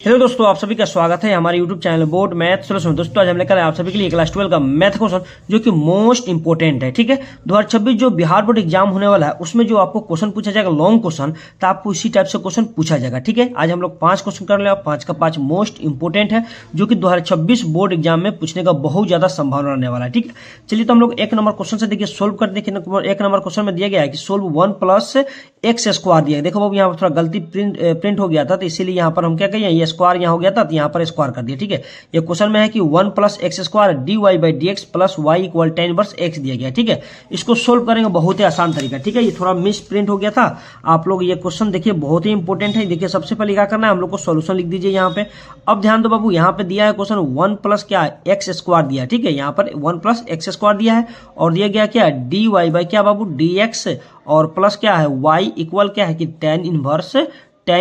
Hello दोस्तों, आप सभी का स्वागत है हमारे YouTube channel board math solution. दोस्तों आज हम लेकर आए आप सभी के लिए क्लास 12 का मैथ क्वेश्चन जो कि मोस्ट इंपोर्टेंट है। ठीक है, 2026 जो बिहार बोर्ड एग्जाम होने वाला है उसमें जो आपको क्वेश्चन पूछा जाएगा लॉन्ग क्वेश्चन, तो आपको इसी टाइप से क्वेश्चन पूछा जाएगा। ठीक है, आज हम लोग 5 क्वेश्चन कर ले, 5 का 5 मोस्ट इंपोर्टेंट है जो कि 2026 बोर्ड एग्जाम में पूछने का बहुत ज्यादा संभावना रहने वाला है। ठीक है, चलिए तो हम लोग एक नंबर क्वेश्चन से देखिए सोल्व कर देखिए। एक नंबर क्वेश्चन में दिया गया है कि सोल्व 1 प्लस एक्स स्क्वायर दिया है। देखो बाबू यहाँ पर थोड़ा गलती प्रिंट हो गया था, तो इसीलिए यहाँ पर हम क्या कहें, ये स्क्वायर यहाँ हो गया था, यहाँ पर स्क्वायर कर दिया। ठीक है, ये क्वेश्चन में है कि 1 plus x square d y by d x plus y equal tan inverse x दिया गया। ठीक है, इसको सोल्व करेंगे बहुत ही आसान तरीका। ठीक है, ये थोड़ा मिस प्रिंट हो गया था। आप लोग ये क्वेश्चन देखिए बहुत ही इंपॉर्टेंट है। देखिए सबसे पहले क्या करना है, हम लोग को सोल्यूशन लिख दीजिए यहाँ पे। अब ध्यान दो बाबू, यहाँ पे दिया है क्वेश्चन 1 प्लस क्या एक्स स्क्वायर दिया है। ठीक है, यहाँ पर 1 प्लस एक्स स्क्वायर दिया है और दिया गया क्या डी वाई बाई क्या बाबू डी एक्स और प्लस क्या है वाई इक्वल क्या है कि tan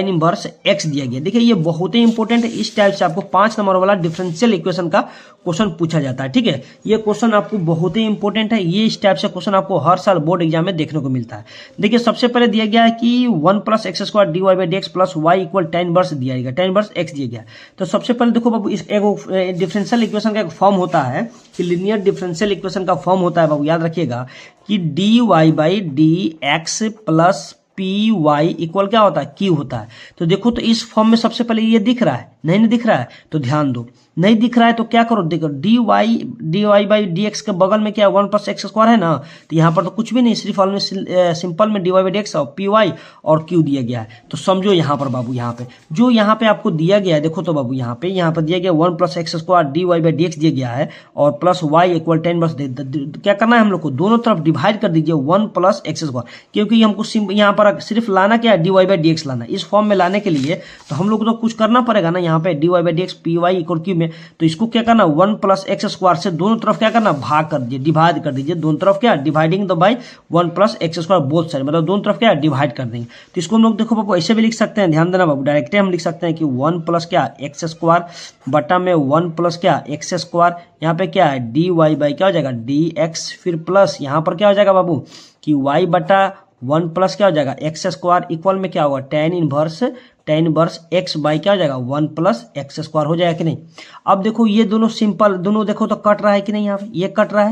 इनवर्स एक्स दिया गया। देखिए ये बहुत ही इंपॉर्टेंट है। इस टाइप से आपको 5 नंबर वाला डिफरेंशियल इक्वेशन का क्वेश्चन पूछा जाता है। ठीक है, ये क्वेश्चन आपको बहुत ही इंपॉर्टेंट है। ये इस टाइप से क्वेश्चन आपको हर साल बोर्ड एग्जाम में देखने को मिलता है। देखिए सबसे पहले दिया गया है कि 1 plus x square d y by d x plus y equal tan inverse दिया गया, tan इनवर्स एक्स दिया गया। तो सबसे पहले देखो बाबू, इस एक डिफरेंशियल इक्वेशन का एक फॉर्म होता है कि लीनियर डिफरेंशियल इक्वेशन का फॉर्म होता है बाबू, याद रखिएगा कि d y by d x plus p y equal क्या होता है क्यू होता है। तो देखो तो इस फॉर्म में सबसे पहले ये दिख रहा है, नहीं दिख रहा है तो ध्यान दो, नहीं दिख रहा है तो क्या करो, देखो d y by d x के बगल में क्या 1 प्लस एक्स स्क्वायर है ना, तो यहाँ पर तो कुछ भी नहीं, सिर्फ सिंपल में d y by d x और पी वाई और क्यू दिया गया है। तो समझो यहाँ पर बाबू, यहाँ पे जो यहाँ पे आपको दिया गया है, देखो तो बाबू यहाँ पर दिया गया 1 plus x square d y by d x दिया गया है और plus y equal tan inverse. क्या करना है हम लोग को, दोनों तरफ डिवाइड कर दीजिए 1 प्लस एक्स स्क्वायर, क्योंकि हमको यहाँ पर सिर्फ लाना क्या है d y by d x लाना। इस फॉर्म में लाने के लिए तो हम लोग को तो कुछ करना पड़ेगा ना, यहाँ पे d y by d x p y equal q में। तो इसको क्या करना, 1 प्लस एक्स स्क्वायर से दोनों तरफ क्या करना, भाग कर दीजिए, डिवाइड कर दीजिए दोनों तरफ क्या, dividing the by 1 plus x square both side, मतलब दोनों तरफ क्या डिवाइड कर देंगे। तो इसको हम लोग देखो बाबू ऐसे भी लिख सकते हैं, ध्यान देना बाबू, डायरेक्ट हम लिख सकते हैं कि 1 प्लस क्या एक्स स्क्वायर बटा में 1 प्लस क्या एक्स स्क्वायर, यहाँ पे क्या है डी वाई बाई क्या हो जाएगा डी एक्स, फिर प्लस यहाँ पर क्या हो जाएगा बाबू कि वाई बटा 1 प्लस क्या हो जाएगा एक्स स्क्वायर इक्वल में क्या होगा tan इनवर्स एक्स बाई क्या हो जाएगा 1 प्लस एक्स स्क्वायर हो जाएगा कि नहीं। अब देखो ये दोनों सिंपल, दोनों देखो तो कट रहा है कि नहीं, यहाँ पे ये कट रहा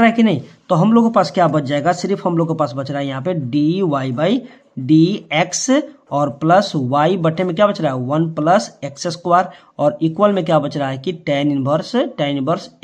है कि नहीं। तो हम लोग के पास क्या बच जाएगा, सिर्फ हम लोग के पास बच रहा है यहाँ पे d y by d x और प्लस वाई बटे में क्या बच रहा है 1 प्लस एक्स स्क्वायर और इक्वल में क्या बच रहा है कि tan इनवर्स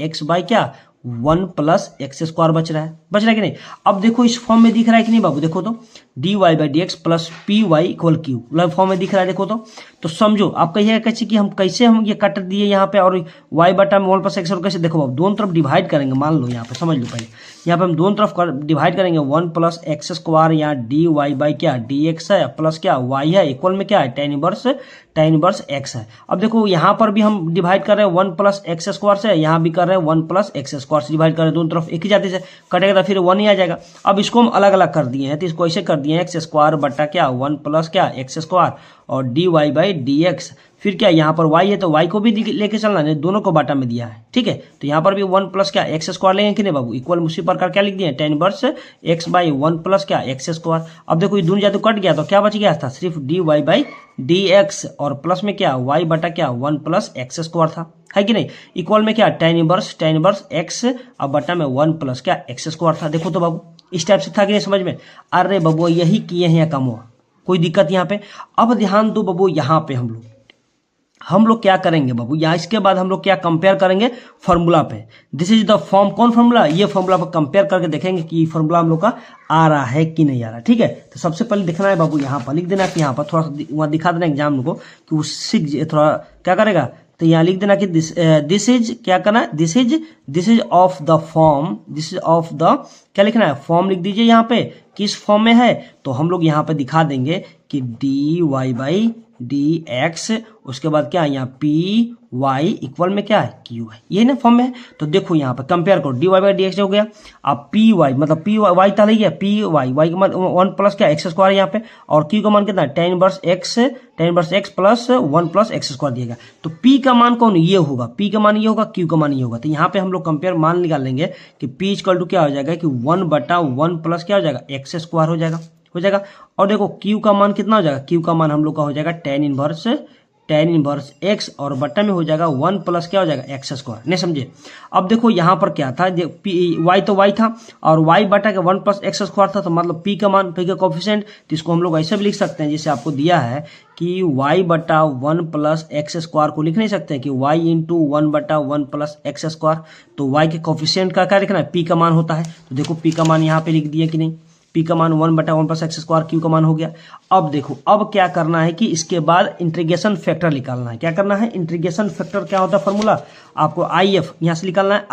एक्स बाई क्या 1 प्लस एक्स स्क्वायर बच रहा है कि नहीं। अब देखो इस फॉर्म में दिख रहा है कि नहीं बाबू, देखो तो d y by d x plus p y equal q form में दिख रहा है, देखो तो समझो आप कहिएगा कैसे कि हम ये कट दिए यहाँ पे और वाई बटा में 1 प्लस एक्स और कैसे, देखो बाबू दोनों तरफ डिवाइड करेंगे, मान लो यहाँ पे समझ लो पहले, यहाँ पे हम दोनों तरफ डिवाइड करेंगे 1 प्लस एक्स स्क्वायर, यहाँ डी वाई बाई क्या डी एक्स है प्लस क्या वाई है इक्वल में क्या है tan इनवर्स एक्स है। अब देखो यहाँ पर भी हम डिवाइड कर रहे हैं 1 प्लस एक्स स्क्वायर से, यहाँ भी कर रहे हैं 1 प्लस एक्स स्क्वायर से डिवाइड कर रहे हैं, दोनों तरफ एक ही जाति से कटेगा तो फिर 1 ही आ जाएगा। अब इसको हम अलग अलग कर दिए हैं, तो इसको ऐसे कर दिए हैं एक्स स्क्वायर बटा क्या 1 प्लस क्या एक्स स्क्वायर और d y by d x, फिर क्या यहाँ पर y है तो y को भी लेके चलना है, दोनों को बाटा में दिया है। ठीक है, तो यहाँ पर भी 1 प्लस क्या एक्स स्क्वायर लेंगे कि नहीं बाबू, इक्वल उसी प्रकार क्या लिख दिए tan inverse x by 1 plus क्या एक्स स्क्वायर। अब देखो ये दोनों जादू कट गया तो क्या बच गया था, सिर्फ d y by d x और प्लस में क्या y बटा क्या 1 प्लस एक्स स्क्वायर था, है कि नहीं, इक्वल में क्या tan इनवर्स एक्स अब बटा में 1 प्लस क्या एक्स स्क्वायर था। देखो तो बाबू इस टाइप से था कि नहीं समझ में, अरे बाबू यही किए हैं या कम हुआ, कोई दिक्कत यहाँ पे। अब ध्यान दो बाबू, यहाँ पे हम लोग क्या करेंगे बाबू, या इसके बाद हम लोग क्या कंपेयर करेंगे फॉर्मूला पे। दिस इज द फॉर्म, कौन फॉर्मूला, ये फॉर्मूला पर कंपेयर करके देखेंगे कि फॉर्मूला हम लोग का आ रहा है कि नहीं आ रहा। ठीक है, तो सबसे पहले दिखना है बाबू, यहाँ पर लिख देना कि यहाँ पर थोड़ा सा वहाँ दिखा देना एग्जाम को कि वो सीख थोड़ा क्या करेगा, तो यहाँ लिख देना कि दिस इज क्या करना है, this is of the form, this is of the क्या लिखना है फॉर्म लिख दीजिए यहाँ पे, किस फॉर्म में है तो हम लोग यहाँ पे दिखा देंगे कि d y by d x, उसके बाद क्या है यहाँ पी वाई इक्वल में क्या है क्यू है, ये ना फॉर्म में है। तो देखो यहाँ पे कंपेयर करो, d y by d x हो गया, अब पी वाई मतलब पी वाई था गया पी वाई का मान 1 प्लस क्या एक्स स्क्वायर यहाँ पे और क्यू का मान कितना है tan inverse x plus 1 plus x square दिया गया। तो पी का मान कौन ये होगा, पी का मान ये होगा, क्यू का मान ये होगा। तो यहाँ पे हम लोग कंपेयर मान निकाल लेंगे कि पी इक्वल टू क्या हो जाएगा कि 1 बटा 1 प्लस क्या हो जाएगा एक्स स्क्वायर हो जाएगा। और देखो क्यू का मान कितना हो जाएगा, क्यू का मान हम लोग का हो जाएगा tan tan इनवर्स x और बट्टा में हो जाएगा 1 प्लस क्या हो जाएगा एक्स स्क्वायर। नहीं समझे? अब देखो यहाँ पर क्या था, y तो y था और y बटा के 1 प्लस एक्स स्क्वायर था, तो मतलब p का मान, p का कोफिशिएंट, तो इसको हम लोग ऐसे भी लिख सकते हैं जैसे आपको दिया है कि y बटा 1 प्लस एक्स स्क्वायर को लिख नहीं सकते कि y इंटू 1 बटा 1 प्लस एक्स स्क्वायर। तो y के कोफिशिएंट का क्या लिखना है, p का मान होता है। तो देखो p का मान यहाँ पे लिख दिया कि नहीं, p का मान 1 बटा 1 प्लस एक्स स्क्वायर, q का मान हो गया। अब देखो अब क्या करना है कि इसके बाद इंटीग्रेशन फैक्टर निकालना है। क्या करना है, इंटीग्रेशन फैक्टर क्या होता है फॉर्मूला, आपको IF यहाँ से निकालना है।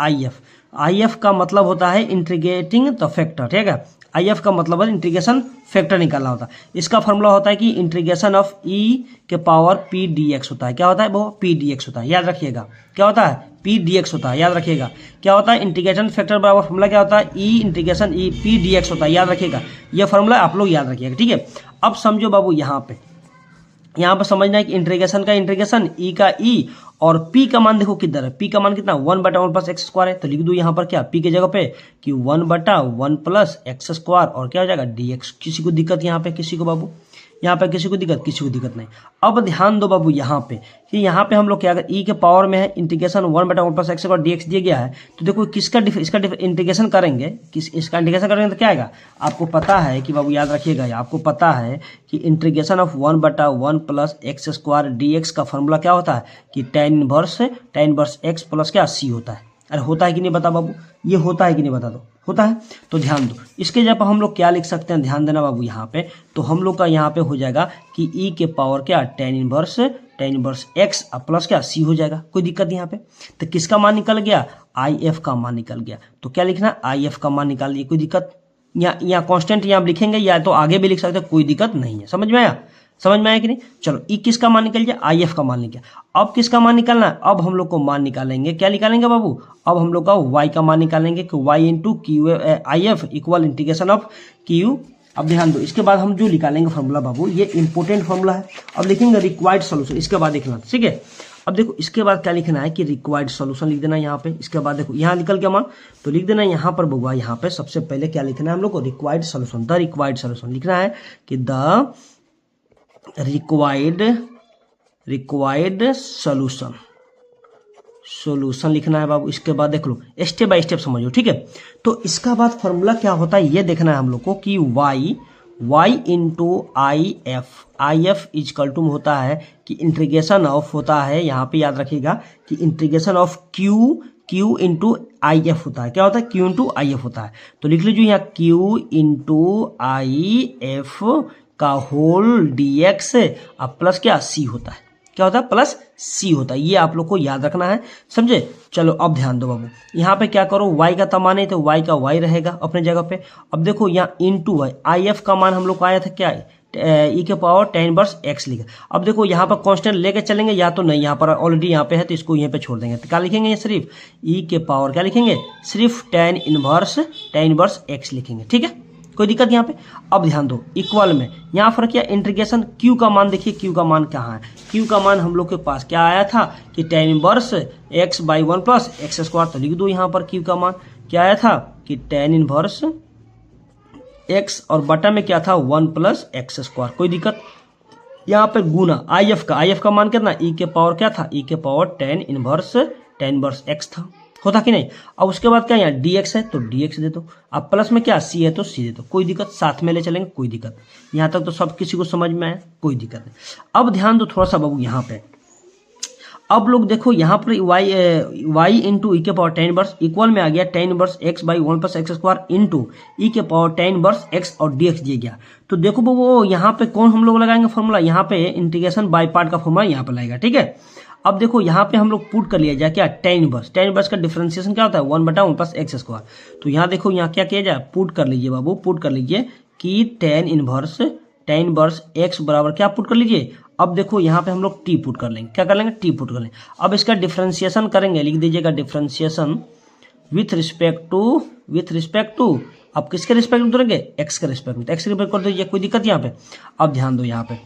IF का मतलब होता है इंटीग्रेटिंग द फैक्टर, ठीक है। IF का मतलब है इंटीग्रेशन फैक्टर निकालना होता है। इसका फॉर्मूला होता है कि इंटीग्रेशन ऑफ e के पावर p dx होता है। क्या होता है वो, p dx होता है, याद रखिएगा। क्या होता है, p dx होता है, याद रखिएगा। क्या होता है, इंटीग्रेशन फैक्टर बराबर फॉर्मूला क्या होता है, e integration e p dx होता है, याद रखिएगा। ये फॉर्मूला आप लोग याद रखिएगा, ठीक है। अब समझो बाबू, यहाँ पे समझना है कि इंटीग्रेशन का इंटीग्रेशन, ई का ई, और p का मान देखो किधर है, p का मान कितना, 1 बटा 1 प्लस एक्स स्क्वायर है। तो लिख दो यहाँ पर क्या, p की जगह पे कि 1 बटा 1 प्लस एक्स स्क्वायर और क्या हो जाएगा dx। किसी को दिक्कत यहाँ पे, किसी को बाबू यहाँ पे किसी को दिक्कत, किसी को दिक्कत नहीं। अब ध्यान दो बाबू यहाँ पे कि यहाँ पे हम लोग क्या, अगर e के पावर में है इंटीग्रेशन 1 बटा 1 प्लस एक्स स्क्वायर dx दिया गया है, तो देखो किसका इसका इंटीग्रेशन करेंगे, इसका इंटीग्रेशन करेंगे तो क्या आएगा, आपको पता है कि बाबू याद रखिएगा, आपको पता है कि इंटीग्रेशन ऑफ 1 बटा 1 प्लस एक्स स्क्वायर dx का फॉर्मूला क्या होता है कि tan इनवर्स x प्लस क्या c होता है। अरे होता है कि नहीं बता बाबू, ये होता है कि नहीं बता दो, होता है। तो ध्यान दो, इसके जगह पर हम लोग क्या लिख सकते हैं, ध्यान देना बाबू यहाँ पे। तो हम लोग का यहाँ पे हो जाएगा कि e के पावर क्या, tan इनवर्स x प्लस क्या c हो जाएगा। कोई दिक्कत यहाँ पे। तो किसका मान निकल गया, IF का मान निकल गया। तो क्या लिखना, IF का मान निकाल दिए, कोई दिक्कत। यहाँ कॉन्स्टेंट यहाँ लिखेंगे या तो आगे भी लिख सकते हैं, कोई दिक्कत नहीं है। समझ में आया, समझ में आया कि नहीं। चलो ई किसका मान निकल गया, IF का मान निकल गया। अब किसका मान निकालना है, अब हम लोग को मान निकालेंगे, क्या निकालेंगे बाबू, अब हम लोग का y का मान निकालेंगे कि y into IF equal integration of Q। अब ध्यान दो, इसके बाद हम जो निकालेंगे फॉर्मूला बाबू, ये इंपोर्टेंट फॉर्मूला है। अब लिखेंगे रिक्वायर्ड सोल्यूशन, इसके बाद देखना, ठीक है। अब देखो इसके बाद क्या लिखना है कि रिक्वायर्ड सोल्यूशन लिख देना यहाँ पे। इसके बाद देखो यहाँ निकल के मान, तो लिख देना यहाँ पर बउआ, यहाँ पे सबसे पहले क्या लिखना है हम लोग को, required solution. The required solution लिखना है कि द रिक्वायर्ड सोल्यूशन लिखना है बाबू। इसके बाद देख लो, स्टेप बाय स्टेप समझो, ठीक है। तो इसका बाद फॉर्मूला क्या होता है ये देखना है हम लोग को कि y into IF equal to होता है कि इंटीग्रेशन ऑफ होता है, यहाँ पे याद रखिएगा कि integration of Q into IF होता है। क्या होता है, Q इंटू IF होता है। तो लिख लीजिए यहाँ Q इंटू IF का होल dx प्लस क्या c होता है। क्या होता है, प्लस c होता है। ये आप लोग को याद रखना है, समझे। चलो अब ध्यान दो बाबू, यहाँ पे क्या करो, y का तो मान है तो y का y रहेगा अपने जगह पे। अब देखो यहाँ इंटू है, IF का मान हम लोग को आया था क्या, e के पावर tan इनवर्स x लिखा। अब देखो यहाँ पर कांस्टेंट लेके चलेंगे या तो नहीं, यहाँ पर ऑलरेडी यहाँ पे है तो इसको यहाँ पे छोड़ देंगे। तो क्या लिखेंगे, ये सिर्फ e के पावर क्या लिखेंगे, सिर्फ tan इनवर्स x लिखेंगे, ठीक है। कोई दिक्कत यहाँ पे। अब ध्यान दो, इक्वल में यहाँ पर क्या इंटीग्रेशन Q का मान, देखिए Q का मान कहाँ है, Q का मान हम लोग के पास क्या आया था कि tan inverse x by 1 plus x square. तो लिख दो यहाँ पर Q का मान क्या आया था कि tan इनवर्स x और बटा में क्या था 1 प्लस एक्स स्क्वायर। कोई दिक्कत। यहाँ पे गुना IF का मान कितना, e के पावर क्या था, e के पावर tan इनवर्स x था, होता कि नहीं। अब उसके बाद क्या यहाँ dx है तो dx दे दो, अब प्लस में क्या c है तो c दे दो, कोई दिक्कत। साथ में ले चलेंगे, कोई दिक्कत। यहाँ तक तो सब किसी को समझ में आया, कोई दिक्कत नहीं। अब ध्यान दो थोड़ा सा बाबू यहाँ पे, अब लोग देखो यहाँ पर y इंटू ई के पावर tan इनवर्स इक्वल में आ गया tan inverse x by 1 plus x square into e के पावर tan इनवर्स x और dx दिया गया। तो देखो वो यहाँ पे कौन हम लोग लगाएंगे फॉर्मूला, यहाँ पे इंटीग्रेशन बाई पार्ट का फॉर्मूला यहाँ पे लगेगा, ठीक है। अब देखो यहाँ पे हम लोग पुट कर लिया जाए क्या, tan इनवर्स का डिफरेंशिएशन क्या होता है 1 बटा 1 प्लस एक्स स्क्वायर। तो यहाँ देखो यहाँ क्या किया जाए, पुट कर लीजिए बाबू, पुट कर लीजिए कि tan इनवर्स x बराबर क्या पुट कर लीजिए। अब देखो यहाँ पे हम लोग t पुट कर लेंगे, क्या कर लेंगे, t पुट कर लेंगे। अब इसका डिफरेंशिएशन करेंगे, लिख दीजिएगा डिफरेंशिएशन विथ रिस्पेक्ट टू अब किसके रिस्पेक्ट में करेंगे, x के रिस्पेक्ट में, तो x के रिस्पेक्ट कर दीजिए, कोई दिक्कत यहाँ पे। अब ध्यान दो यहाँ पे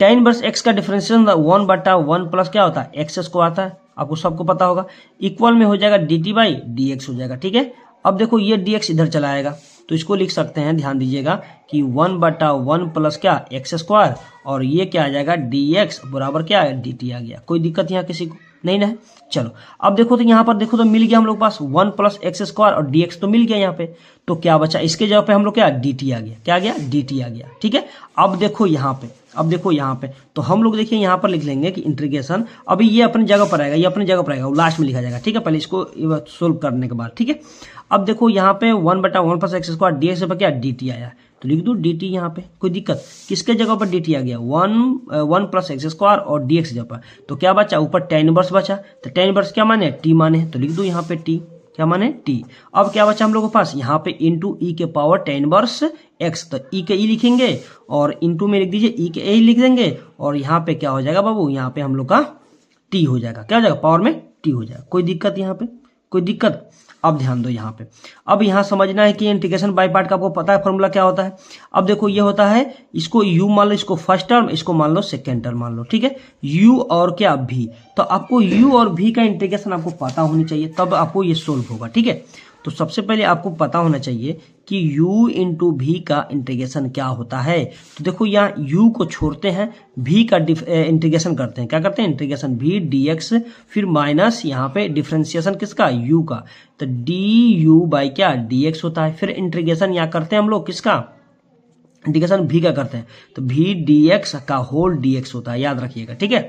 tan इनवर्स x का डिफरेंशिएशन 1 बटा 1 प्लस क्या होता है एक्स स्क्वायर आता है, आपको सबको पता होगा। इक्वल में हो जाएगा dt बाई dx हो जाएगा, ठीक है। अब देखो ये dx इधर चला आएगा, तो इसको लिख सकते हैं, ध्यान दीजिएगा कि 1/1 प्लस क्या एक्स स्क्वायर, और ये क्या आ जाएगा dx बराबर क्या है dt आ गया। कोई दिक्कत यहाँ किसी को नहीं ना है। चलो अब देखो तो यहाँ पर देखो तो मिल गया हम लोग पास 1 प्लस एक्स स्क्वायर और dx तो मिल गया यहाँ पे, तो क्या बचा इसके जगह पे हम लोग क्या dt आ गया, क्या आ गया dt आ गया। ठीक है, अब देखो यहाँ पे, तो हम लोग देखिए यहाँ पर लिख लेंगे कि इंटीग्रेशन, अभी ये अपनी जगह पर आएगा, ये अपनी जगह पर आएगा, वो लास्ट में लिखा जाएगा। ठीक है, पहले इसको सोल्व करने के बाद। ठीक है, अब देखो यहाँ पे 1/1 प्लस एक्स स्क्वायर dx पर क्या dt आया, तो लिख दो dt यहाँ पे। कोई दिक्कत, किसके जगह पर dt आ गया 1 प्लस एक्स स्क्वायर और dx जगह पर, तो क्या बचा ऊपर tan इनवर्स बचा, तो tan इनवर्स क्या माने t माने, तो लिख दो यहाँ पे t, क्या माने t। अब क्या बचा हम लोगों के पास यहाँ पे इंटू ई के पावर tan इनवर्स x, तो e के e लिखेंगे और इंटू में लिख दीजिए e के a लिख देंगे, और यहाँ पे क्या हो जाएगा बाबू, यहाँ पे हम लोग का t हो जाएगा, क्या हो जाएगा पावर में t हो जाएगा। कोई दिक्कत यहाँ पे, कोई दिक्कत। अब ध्यान दो यहाँ पे, अब यहाँ समझना है कि इंटीग्रेशन बाय पार्ट का आपको पता है फॉर्मूला क्या होता है। अब देखो ये होता है, इसको u मान लो, इसको फर्स्ट टर्म, इसको मान लो सेकेंड टर्म मान लो। ठीक है, u और क्या v, तो आपको u और v का इंटीग्रेशन आपको पता होनी चाहिए, तब आपको ये सोल्व होगा। ठीक है, तो सबसे पहले आपको पता होना चाहिए कि u इंटू v का इंटीग्रेशन क्या होता है। तो देखो यहाँ u को छोड़ते हैं, v का इंटीग्रेशन करते हैं, क्या करते हैं इंटीग्रेशन v dx, फिर माइनस यहाँ पे डिफरेंशिएशन किसका u का, तो du बाई क्या dx होता है। फिर इंटीग्रेशन यहाँ करते हैं हम लोग किसका, इंटीग्रेशन v का करते हैं, तो v dx का होल dx होता है, याद रखिएगा। ठीक है,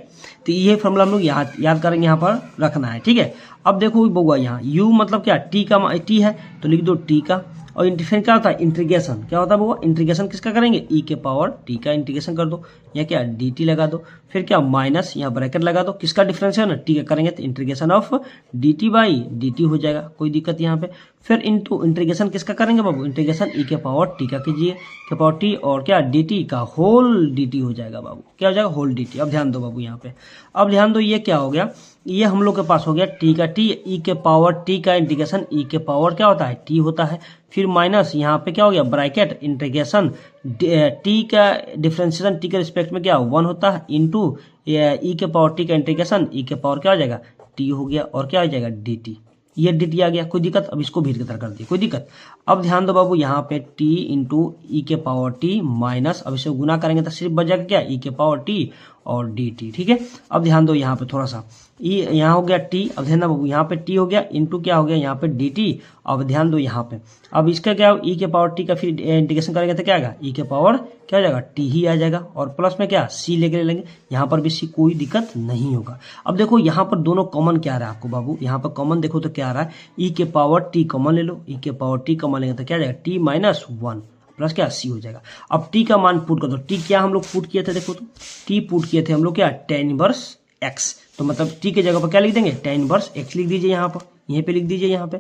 तो ये फॉर्मूला हम लोग याद करेंगे, यहाँ पर रखना है। ठीक है, अब देखो बउआ यहाँ u मतलब क्या t का t है, तो लिख दो t का, और फिर क्या होता है इंटीग्रेशन, क्या होता है बउआ इंटीग्रेशन किसका करेंगे e के पावर t का इंटीग्रेशन कर दो, या क्या dt लगा दो, फिर क्या माइनस यहाँ ब्रैकेट लगा दो, किसका डिफरेंस है ना t का करेंगे, तो integration of dt by dt हो जाएगा। कोई दिक्कत यहाँ पे। फिर इंटू इंटीग्रेशन किसका करेंगे बाबू, इंटीग्रेशन e के पावर t का कीजिए, के पावर t, और क्या dt का होल dt हो जाएगा बाबू, क्या हो जाएगा होल dt। अब ध्यान दो बाबू यहाँ पे, अब ध्यान दो ये क्या हो गया, ये हम लोग के पास हो गया t का t, e के पावर t का इंटीग्रेशन e के पावर क्या होता है t होता है, फिर माइनस यहाँ पे क्या हो गया ब्रैकेट इंटीग्रेशन t का डिफरेंशिएशन t के रिस्पेक्ट में क्या 1 होता है, इंटू e के पावर t का इंटीग्रेशन e के पावर क्या हो जाएगा t हो गया, और क्या हो जाएगा dt, ये dt आ गया। कोई दिक्कत, अब इसको भीड़ की तरह कर दिए, कोई दिक्कत। अब ध्यान दो बाबू यहाँ पे t इंटू ई के पावर t माइनस, अब इसे गुना करेंगे तो सिर्फ बच जाएगा क्या e के पावर t और dt। ठीक है, अब ध्यान दो यहाँ पे थोड़ा सा, यहाँ हो गया t, अब ध्यान दो यहाँ पे t हो गया, इंटू क्या हो गया यहाँ पे dt। अब ध्यान दो यहाँ पे, अब इसका क्या e के पावर t का फिर इंटीग्रेशन करेंगे तो क्या आएगा e के पावर क्या हो जाएगा t ही आ जाएगा, और प्लस में क्या c लेके ले लेंगे, यहाँ पर भी c, कोई दिक्कत नहीं होगा। अब देखो यहाँ पर दोनों कॉमन क्या आ रहा है आपको बाबू, यहाँ पर कॉमन देखो तो क्या आ रहा है e के पावर t कॉमन ले लो, e के पावर t कॉमन लेंगे तो क्या आ जाएगा t माइनस 1 प्लस क्या c हो जाएगा। अब t का मान पुट कर दो, t क्या हम लोग पुट किए थे, देखो तो t पुट किए थे हम लोग क्या tan इनवर्स x, तो मतलब t के जगह पर क्या लिख देंगे tan इनवर्स x लिख दीजिए, यहाँ पर यहीं पे लिख दीजिए, यहाँ पे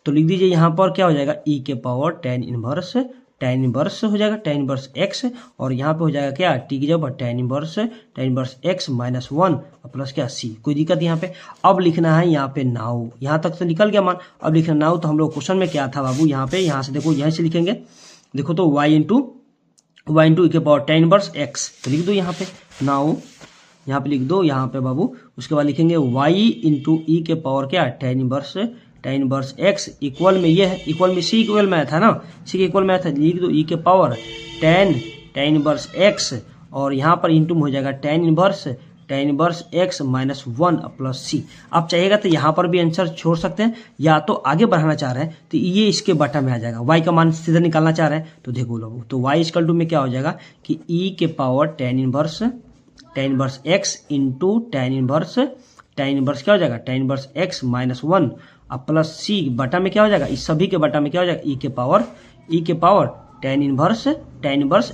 तो लिख दीजिए यहाँ पर क्या हो जाएगा e के पावर tan इनवर्स हो जाएगा tan इनवर्स x, और यहाँ पे हो जाएगा क्या t की जगह पर tan inverse x minus 1 plus क्या c। कोई दिक्कत यहाँ पे। अब लिखना है यहाँ पे नाउ, यहाँ तक तो निकल गया मान, अब लिखना नाउ, तो हम लोग क्वेश्चन में क्या था बाबू, यहाँ पे यहाँ से देखो, यहाँ से लिखेंगे, देखो तो y इंटू ई के पावर tan इनवर्स x, तो लिख दो यहाँ पे नाउ, यहाँ पे लिख दो यहाँ पे बाबू। उसके बाद लिखेंगे y इंटू ई के पावर क्या tan इनवर्स x इक्वल में ये है, इक्वल में c इक्वल में था ना, c के इक्वल में था, लिख दो e के पावर tan इनवर्स x, और यहाँ पर इंटू हो जाएगा tan inverse x minus 1 plus c। आप चाहिएगा तो यहाँ पर भी आंसर छोड़ सकते हैं, या तो आगे बढ़ाना चाह रहे हैं तो ये इसके बटा में आ जाएगा, y का मान सीधा निकालना चाह रहे हैं तो देखो लोगों, तो y इक्वल टू में क्या हो जाएगा कि e के power tan inverse x into tan inverse क्या हो जाएगा tan इनवर्स x माइनस 1 अब प्लस c बटा में क्या हो जाएगा, इस सभी के बटा में क्या हो जाएगा e के पावर tan इनवर्स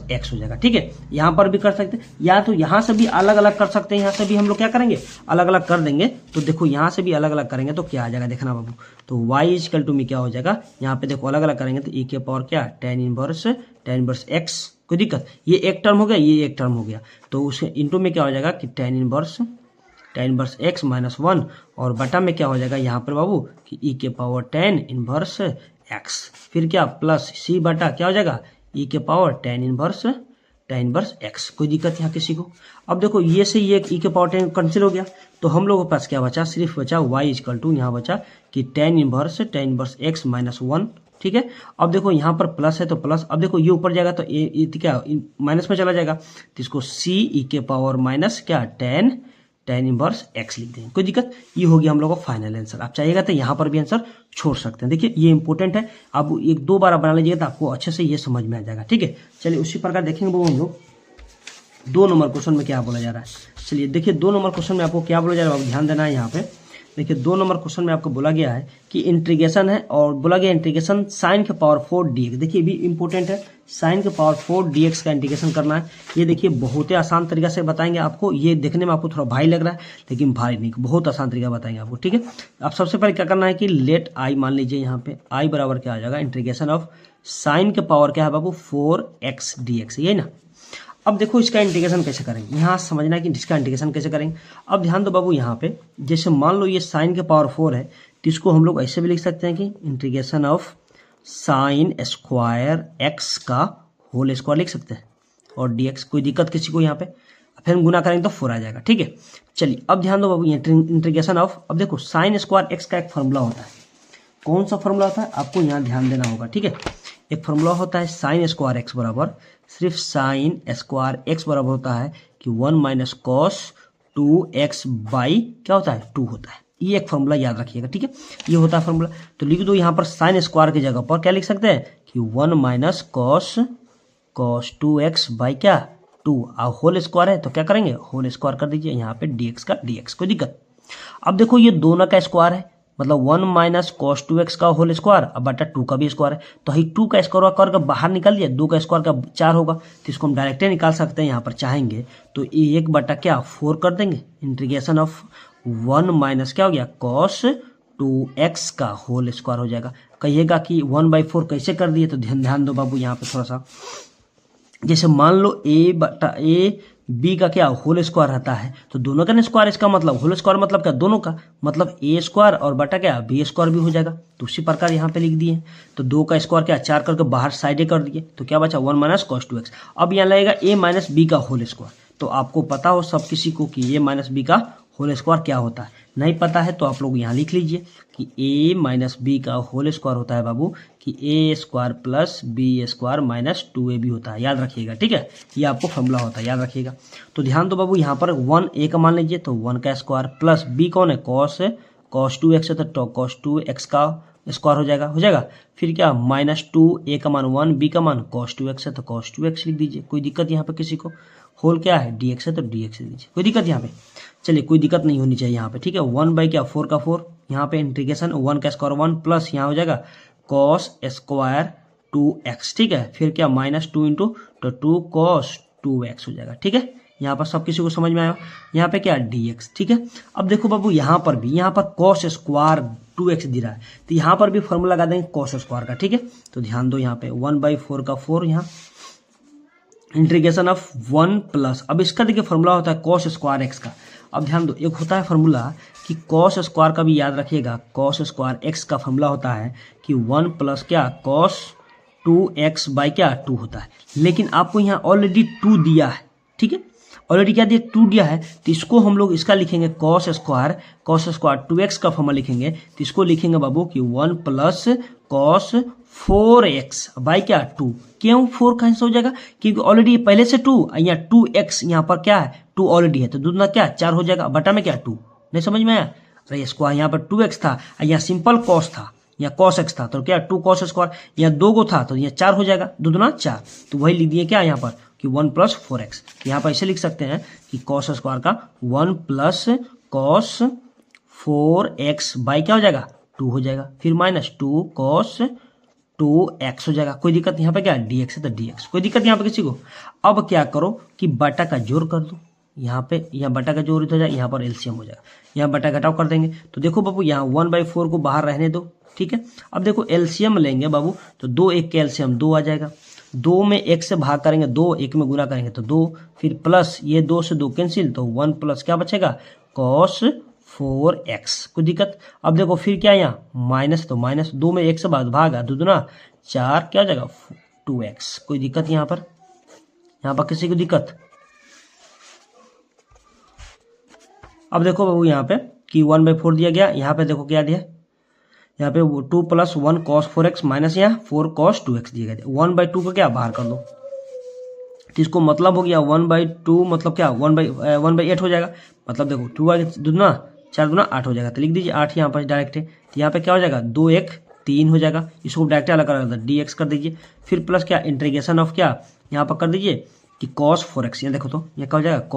x हो जाएगा। ठीक है, यहाँ पर भी कर सकते हैं, या तो यहाँ से भी अलग अलग कर सकते हैं, यहाँ से भी हम लोग क्या करेंगे अलग अलग कर देंगे, तो देखो यहाँ से भी अलग अलग करेंगे तो क्या आ जाएगा देखना बाबू, तो y इक्वल टू में क्या हो जाएगा, यहाँ पे देखो अलग अलग करेंगे तो e के पावर क्या tan इनवर्स x, कोई दिक्कत, ये एक टर्म हो गया, ये एक टर्म हो गया, तो उसके इंटू में क्या हो जाएगा कि tan इनवर्स x माइनस 1, और बटा में क्या हो जाएगा यहाँ पर बाबू कि e के पावर tan इनवर्स x, फिर क्या प्लस c बटा क्या हो जाएगा e के पावर tan इनवर्स x। कोई दिक्कत यहाँ किसी को। अब देखो ये से ये e के पावर tan कैंसिल हो गया, तो हम लोगों के पास क्या बचा, सिर्फ बचा y इक्वल टू यहाँ बचा कि tan इनवर्स x माइनस 1 ठीक है। अब देखो यहाँ पर प्लस है तो प्लस, अब देखो ये ऊपर जाएगा तो ये क्या माइनस में चला जाएगा, तो इसको सी ई के पावर माइनस क्या टेन इनवर्स एक्स लिख देंगे, कोई दिक्कत। ये हो गया हम लोग का फाइनल आंसर। आप चाहिएगा तो यहाँ पर भी आंसर छोड़ सकते हैं। देखिए ये इंपॉर्टेंट है, आप एक दो बार बना लीजिएगा तो आपको अच्छे से ये समझ में आ जाएगा, ठीक है। चलिए उसी प्रकार देखेंगे वो हम लोग 2 नंबर क्वेश्चन में क्या बोला जा रहा है। चलिए देखिए 2 नंबर क्वेश्चन में आपको क्या बोला जा रहा है, आप ध्यान देना है यहाँ पे। देखिए 2 नंबर क्वेश्चन में आपको बोला गया है कि इंटीग्रेशन है और बोला गया इंटीग्रेशन साइन के पावर 4 dx। देखिए भी इंपॉर्टेंट है, साइन के पावर 4 dx का इंटीग्रेशन करना है। ये देखिए बहुत ही आसान तरीका से बताएंगे आपको, ये देखने में आपको थोड़ा भारी लग रहा है लेकिन भारी नहीं, बहुत आसान तरीका बताएंगे आपको, ठीक है। अब सबसे पहले क्या करना है कि लेट आई मान लीजिए यहाँ पे आई बराबर क्या आ जाएगा, इंटीग्रेशन ऑफ साइन के पावर क्या है बाबू 4x dx, ये ना। अब देखो इसका इंटीग्रेशन कैसे करेंगे, यहाँ समझना है कि इसका इंटीग्रेशन कैसे करेंगे। अब ध्यान दो बाबू यहाँ पे, जैसे मान लो ये साइन के पावर 4 है तो इसको हम लोग ऐसे भी लिख सकते हैं कि integration of sine square x का होल स्क्वायर लिख सकते हैं और dx, कोई दिक्कत किसी को यहाँ पे। फिर हम गुना करेंगे तो 4 आ जाएगा, ठीक है। चलिए अब ध्यान दो बाबू इंटीग्रेशन ऑफ, अब देखो साइन स्क्वायर एक्स का एक फॉर्मूला होता है, कौन सा फॉर्मूला होता है आपको यहाँ ध्यान देना होगा, ठीक है। एक फॉर्मूला होता है साइन स्क्वायर एक्स बराबर, सिर्फ साइन स्क्वायर एक्स बराबर होता है कि 1 माइनस कॉस 2x बाई क्या होता है 2 होता है। ये एक फॉर्मूला याद रखिएगा, ठीक है। ये होता है फॉर्मूला, तो लिख दो यहाँ पर साइन स्क्वायर की जगह पर क्या लिख सकते हैं कि 1 माइनस कॉस 2x बाई क्या 2, और होल स्क्वायर है तो क्या करेंगे होल स्क्वायर कर दीजिए यहाँ पे dx का dx, कोई दिक्कत। अब देखो ये दोनों का स्क्वायर है, मतलब 1 माइनस कॉस 2x का होल स्क्वायर अब बटा 2 का भी स्क्वायर है, तो ही 2 का स्क्वायर करके बाहर निकल दिया, 2 का स्क्वायर का 4 होगा, तो इसको हम डायरेक्ट निकाल सकते हैं यहाँ पर चाहेंगे तो 1 बटा क्या 4 कर देंगे। इंटीग्रेशन ऑफ 1 माइनस क्या हो गया कॉस 2x का होल स्क्वायर हो जाएगा। कहिएगा कि 1/4 कैसे कर दिए, तो ध्यान दो बाबू यहाँ पे थोड़ा सा, जैसे मान लो a बटा a b का क्या होल स्क्वायर रहता है तो दोनों का स्क्वायर, इसका मतलब होल स्क्वायर मतलब क्या दोनों का, मतलब a स्क्वायर और बटा क्या b स्क्वायर भी हो जाएगा। तो उसी प्रकार यहाँ पे लिख दिए, तो 2 का स्क्वायर क्या 4 करके बाहर साइड कर दिए, तो क्या बचा 1 माइनस कॉस 2x। अब यहाँ लगेगा a माइनस b का होल स्क्वायर, तो आपको पता हो सब किसी को कि a माइनस b का होल स्क्वायर क्या होता है, नहीं पता है तो आप लोग यहाँ लिख लीजिए कि a माइनस बी का होल स्क्वायर होता है बाबू कि a square plus b square minus 2ab होता है, याद रखिएगा, ठीक है। ये आपको फॉर्मूला होता है, याद रखिएगा। तो ध्यान दो बाबू यहाँ पर 1 a का मान लीजिए तो 1 का स्क्वायर प्लस b कौन है कॉस 2x है तो कॉस 2x का स्क्वायर हो जाएगा। फिर क्या माइनस 2 a का मान 1 b का मान कॉस 2x है तो कॉस 2x लिख दीजिए, कोई दिक्कत यहाँ पे किसी को। होल क्या है dx है तो dx लिख दीजिए, कोई दिक्कत यहाँ पे। चलिए कोई दिक्कत नहीं होनी चाहिए यहाँ पे, ठीक है। 1 बाई क्या 4 का 4, यहाँ पे इंटीग्रेशन 1 का स्क्वायर 1 प्लस यहाँ हो जाएगा कॉस स्क्वायर 2x, ठीक है। फिर क्या माइनस 2 इंटू तो 2 कॉस 2x हो जाएगा, ठीक है। यहाँ पर सब किसी को समझ में आया, यहाँ पे क्या dx, ठीक है। अब देखो बाबू यहाँ पर भी, यहाँ पर कॉस स्क्वायर 2x दे रहा है तो यहाँ पर भी फॉर्मूला लगा देंगे कॉस स्क्वायर का, ठीक है। तो ध्यान दो यहाँ पे 1/4 का 4, यहाँ इंटीग्रेशन ऑफ 1 प्लस, अब इसका देखिए फॉर्मूला होता है कॉस स्क्वायर एक्स का। अब ध्यान दो एक होता है फॉर्मूला कि कॉस स्क्वायर का भी याद रखिएगा, कॉस स्क्वायर एक्स का फॉर्मूला होता है कि 1 प्लस क्या कॉस 2x बाई क्या 2 होता है, लेकिन आपको यहाँ ऑलरेडी 2 दिया है, ठीक है। ऑलरेडी क्या दिया 2 दिया है तो इसको हम लोग इसका लिखेंगे कॉस स्क्वायर 2x का फॉर्मूला लिखेंगे तो इसको लिखेंगे बाबू कि 1 प्लस कॉस 4x बाई क्या 2। क्यों 4 कैंसिल हो जाएगा, क्योंकि ऑलरेडी पहले से 2 यहाँ 2x यहाँ पर क्या है 2 ऑलरेडी है तो दूसरा क्या 4 हो जाएगा, बटा में क्या 2, नहीं समझ में आया। अरे स्क्वायर यहाँ पर 2x था, यहाँ सिंपल कॉस था, यहाँ कॉस एक्स था तो क्या 2 कॉस स्क्वायर, यहाँ 2 को था तो यहाँ 4 हो जाएगा, दूना 4, तो वही लिख दिए क्या यहाँ पर कि 1 प्लस 4x। यहाँ पर ऐसे लिख सकते हैं कि कॉस स्क्वायर का 1 प्लस कॉस 4x बाई क्या हो जाएगा 2 हो जाएगा, फिर माइनस 2 कॉस 2x हो जाएगा, कोई दिक्कत। यहाँ पे क्या dx है तो dx, कोई दिक्कत यहाँ पे किसी को। अब क्या करो कि बटा का जोड़ कर दो, यहाँ पे यहाँ बटा का जोड़ हो जाए, यहाँ पर एलसीएम हो जाएगा, यहाँ बटा घटाव कर देंगे। तो देखो बाबू यहाँ 1/4 को बाहर रहने दो, ठीक है। अब देखो एलसीएम लेंगे बाबू तो 2 1 के एलसीएम 2 आ जाएगा, 2 में 1 से भाग करेंगे 2, 1 में गुना करेंगे तो 2, फिर प्लस ये 2 से 2 कैंसिल तो 1 प्लस क्या बचेगा कॉस 4x, कोई दिक्कत। अब देखो फिर क्या यहाँ माइनस, तो माइनस 2 में 1 से भागा दूना 4 क्या हो जाएगा 2x, कोई दिक्कत यहाँ पर किसी को दिक्कत। अब देखो बाबू यहाँ पे कि 1/4 दिया गया, यहाँ पे देखो क्या दिया यहाँ पे 2 + 1 cos 4x माइनस यहाँ 4 cos 2x दिया गया। 1/2 का क्या बाहर कर दो, तो इसको मतलब हो गया 1/2 मतलब क्या 1/8 हो जाएगा। मतलब देखो 2 दूना 4 दूना 8 हो जाएगा, तो लिख दीजिए 8 यहाँ पर डायरेक्ट है। तो यहाँ पे क्या हो जाएगा 2 1 3 हो जाएगा, इसको डायरेक्ट अलग कर dx कर दीजिए। फिर प्लस क्या इंटीग्रेशन ऑफ क्या यहाँ पर कर दीजिए कि cos 4x, यहाँ देखो तो ये क्या हो जाएगा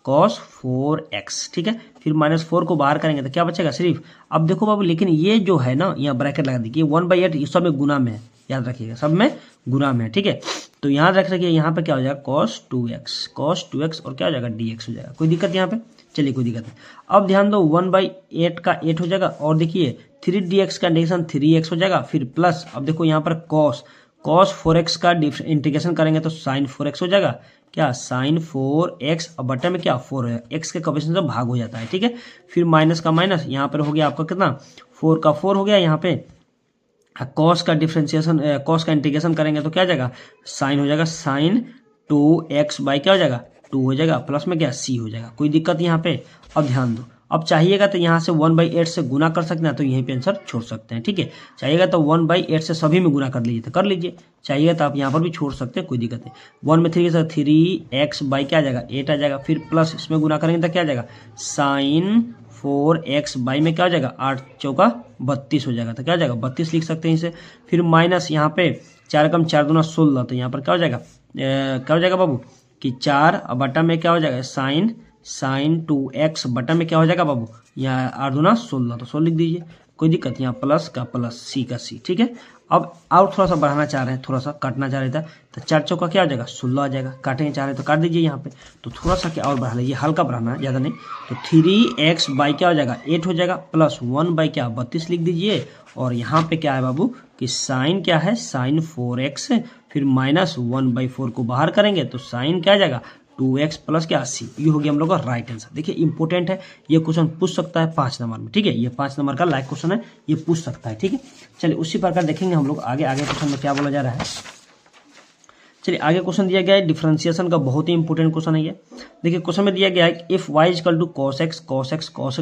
cos 4x, ठीक है। फिर -4 को बाहर करेंगे तो क्या बचेगा सिर्फ। अब देखो बाबू लेकिन ये जो है ना यहाँ ब्रैकेट लगा दीजिए 1/8 इस सब में गुना में है, याद रखिएगा सब में गुना में है, ठीक है। तो यहाँ रख रखिए यहाँ पे क्या हो जाएगा cos 2x और क्या हो जाएगा dx हो जाएगा। कोई दिक्कत यहाँ पे, चलिए कोई दिक्कत नहीं। अब ध्यान दो 1/8 का 8 हो जाएगा और देखिए 3dx का इंटीग्रेशन 3x हो जाएगा। फिर प्लस अब देखो यहाँ पर cos 4x का इंटीग्रेशन करेंगे तो sin 4x हो जाएगा, क्या sin 4x, अब बटे में क्या 4 है, x के कोएफिशिएंट से भाग हो जाता है, ठीक है। फिर माइनस का माइनस यहाँ पर हो गया आपका कितना 4 का 4 हो गया। यहाँ पे cos का डिफरेंशिएशन cos का इंटीग्रेशन करेंगे तो क्या जाएगा sin हो जाएगा sin 2x बाई क्या हो जाएगा 2 हो जाएगा, प्लस में क्या c हो जाएगा। कोई दिक्कत यहाँ पे। अब ध्यान दो, अब चाहिएगा तो यहाँ से 1/8 से गुना कर सकते हैं, तो यहीं पे आंसर छोड़ सकते हैं, ठीक है। चाहिएगा तो 1/8 से सभी में गुना कर लीजिए तो कर लीजिए, चाहिएगा तो आप यहाँ पर भी छोड़ सकते हैं, कोई दिक्कत नहीं। 1 में 3 से 3x बाई क्या आ जाएगा 8 आ जाएगा। फिर प्लस इसमें गुना करेंगे तो क्या आ जाएगा sin 4x बाई में क्या हो जाएगा 8 चौका 32 हो जाएगा, तो क्या हो जाएगा 32 लिख सकते हैं इसे। फिर माइनस यहाँ पे 4 कम 4 दूना 16, तो यहाँ पर क्या हो जाएगा क्या हो जाएगा बाबू कि 4 बटा में क्या हो जाएगा sin 2x बटा में क्या हो जाएगा बाबू यहाँ 8 दूना 16, तो 16 लिख दीजिए, कोई दिक्कत। यहाँ प्लस का प्लस सी का सी, ठीक है। अब और थोड़ा सा बढ़ाना चाह रहे हैं, थोड़ा सा काटना चाह रहे थे तो 4 चौका क्या हो जाएगा 16 आ जाएगा। काटेंगे चाह रहे तो काट दीजिए यहाँ पे, तो थोड़ा सा क्या और बढ़ा लीजिए, हल्का बढ़ाना है ज़्यादा नहीं। तो 3x बाई क्या हो जाएगा 8 हो जाएगा, प्लस 1 बाई क्या 32 लिख दीजिए। और यहाँ पे क्या है बाबू कि साइन क्या है sin 4x, फिर -1/4 को बाहर करेंगे तो साइन क्या आ जाएगा 2x प्लस क्या 80। ये हो गया हम लोग का राइट आंसर। देखिए इंपॉर्टेंट है, ये क्वेश्चन पूछ सकता है 5 नंबर में, ठीक है। ये 5 नंबर का लाइक क्वेश्चन है, ये पूछ सकता है, ठीक है। चलिए उसी प्रकार देखेंगे हम लोग आगे क्वेश्चन में क्या बोला जा रहा है। चलिए आगे क्वेश्चन दिया गया है डिफरेंशिएशन का, बहुत ही इंपॉर्टेंट क्वेश्चन है ये। देखिए क्वेश्चन में दिया गया है if y equal to cos x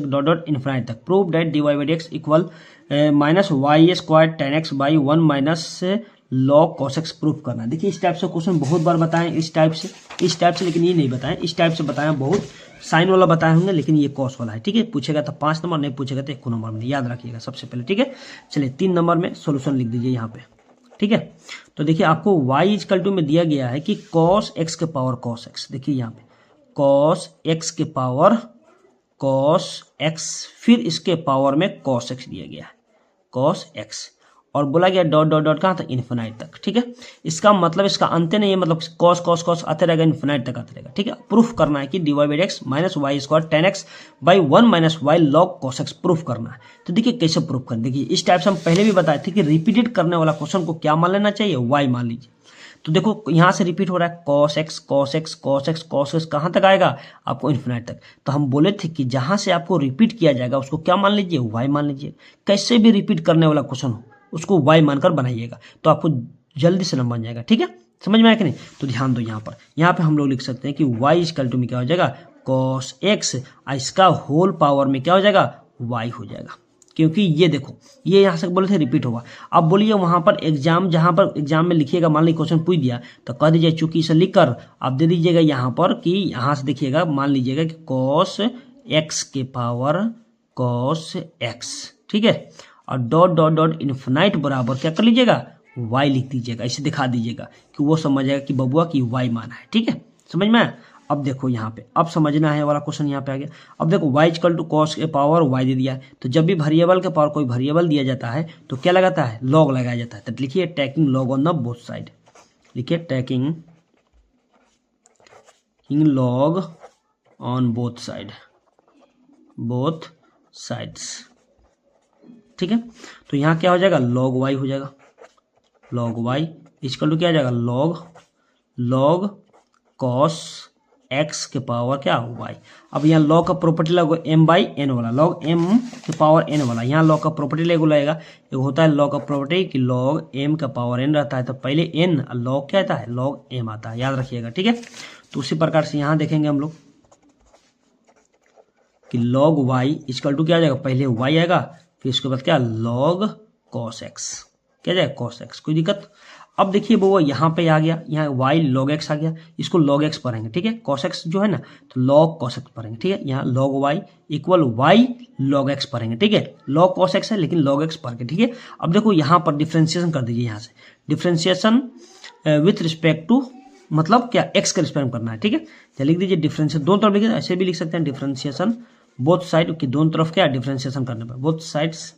dot dot infinity तक prove that dy/dx equal -y² tan x by 1 minus log cos x proof करना। देखिए इस टाइप से क्वेश्चन बहुत बार बताएं, इस टाइप से, लेकिन ये नहीं बताएं, इस टाइप से बताया बहुत, साइन वाला बताए होंगे लेकिन ये कॉस वाला है, ठीक है। पूछेगा तो 5 नंबर, नहीं पूछेगा तो 1 नंबर में, याद रखिएगा सबसे पहले, ठीक है। चलिए 3 नंबर में सोल्यूशन लिख दीजिए यहाँ पे, ठीक है। तो देखिए आपको y इक्वल टू में दिया गया है कि cos x के पावर cos x, देखिए यहाँ पे cos x के पावर cos x, फिर इसके पावर में cos x दिया गया है cos x, और बोला गया डॉट डॉट डॉट कहाँ तक इन्फिनाइट तक, ठीक है। इसका मतलब इसका अंत नहीं है, मतलब cos cos cos आते रहेगा इन्फिनाइट तक आते रहेगा, ठीक है। प्रूफ करना है कि dy/dx -y² tan x by 1 minus y log cos x proof करना है। तो देखिए कैसे प्रूफ करें, देखिए इस टाइप से हम पहले भी बताए थे कि रिपीटेड करने वाला क्वेश्चन को क्या मान लेना चाहिए y मान लीजिए। तो देखो यहाँ से रिपीट हो रहा है cos x cos x cos x cos x कहाँ तक आएगा आपको इन्फिनाइट तक। तो हम बोले थे कि जहाँ से आपको रिपीट किया जाएगा उसको क्या मान लीजिए y मान लीजिए। कैसे भी रिपीट करने वाला क्वेश्चन हो उसको y मानकर बनाइएगा तो आपको जल्दी से नंबर बन जाएगा, ठीक है। समझ में आया कि नहीं। तो ध्यान दो यहाँ पर हम लोग लिख सकते हैं कि y इक्वल टू में क्या हो जाएगा cos x, इसका होल पावर में क्या हो जाएगा y हो जाएगा, क्योंकि ये देखो ये यहाँ से बोले थे रिपीट होगा। अब बोलिए वहां पर जहां पर एग्जाम में लिखिएगा, मान लीजिए क्वेश्चन पूछ दिया तो कह दीजिए चूंकि इसे लिखकर आप दे दीजिएगा यहाँ पर कि यहाँ से देखिएगा, मान लीजिएगा कि cos x के पावर cos x, ठीक है, और डॉट डॉट डॉट इन्फिनाइट बराबर क्या कर लीजिएगा y लिख दीजिएगा, इसे दिखा दीजिएगा कि वो समझ जाएगा कि बबुआ की y माना है, ठीक है। समझ में आया। अब देखो यहाँ पे अब समझना है वाला क्वेश्चन यहाँ पे आ गया। अब देखो y इक्वल टू cos के पावर y दे दिया है, तो जब भी वेरिएबल के पावर कोई वेरिएबल दिया जाता है तो क्या लगाता है लॉग लगाया जाता है। तो लिखिए taking log on the both side, लिखिए taking log on both sides, ठीक है। तो यहाँ क्या हो जाएगा log y हो जाएगा, log y इक्वल टू क्या आ जाएगा log cos x के पावर क्या y। अब यहाँ log का प्रॉपर्टी लगो m/n वाला, log m के पावर n वाला, यहाँ log का प्रॉपर्टी लगेगा। एक होता है log का प्रॉपर्टी कि log m का पावर n रहता है, तो पहले n log क्या आता है log m आता है, याद रखिएगा, ठीक है। तो उसी प्रकार से यहाँ देखेंगे हम लोग कि log y इक्वल टू क्या आ जाएगा, पहले y आएगा फिर इसके बाद क्या log cos x, क्या जाए cos x, कोई दिक्कत। अब देखिए वो यहाँ पे आ गया, यहाँ y log x आ गया, इसको log x पढ़ेंगे, ठीक है। cos x जो है ना तो log cos x पढ़ेंगे, ठीक है। यहाँ log y equal y log x पढ़ेंगे, ठीक है। log cos x है लेकिन log x पढ़ के, ठीक है। अब देखो यहाँ पर डिफ्रेंशिएशन कर दीजिए, यहाँ से डिफ्रेंशिएशन विथ रिस्पेक्ट टू, मतलब क्या x के रिस्पेक्ट में करना है, ठीक है। तो लिख दीजिए डिफ्रेंशिएशन, दोनों तरफ लिखिए, ऐसे भी लिख सकते हैं डिफ्रेंशिएशन बोथ साइड की, दोनों तरफ क्या डिफ्रेंशिएशन करने पर both sides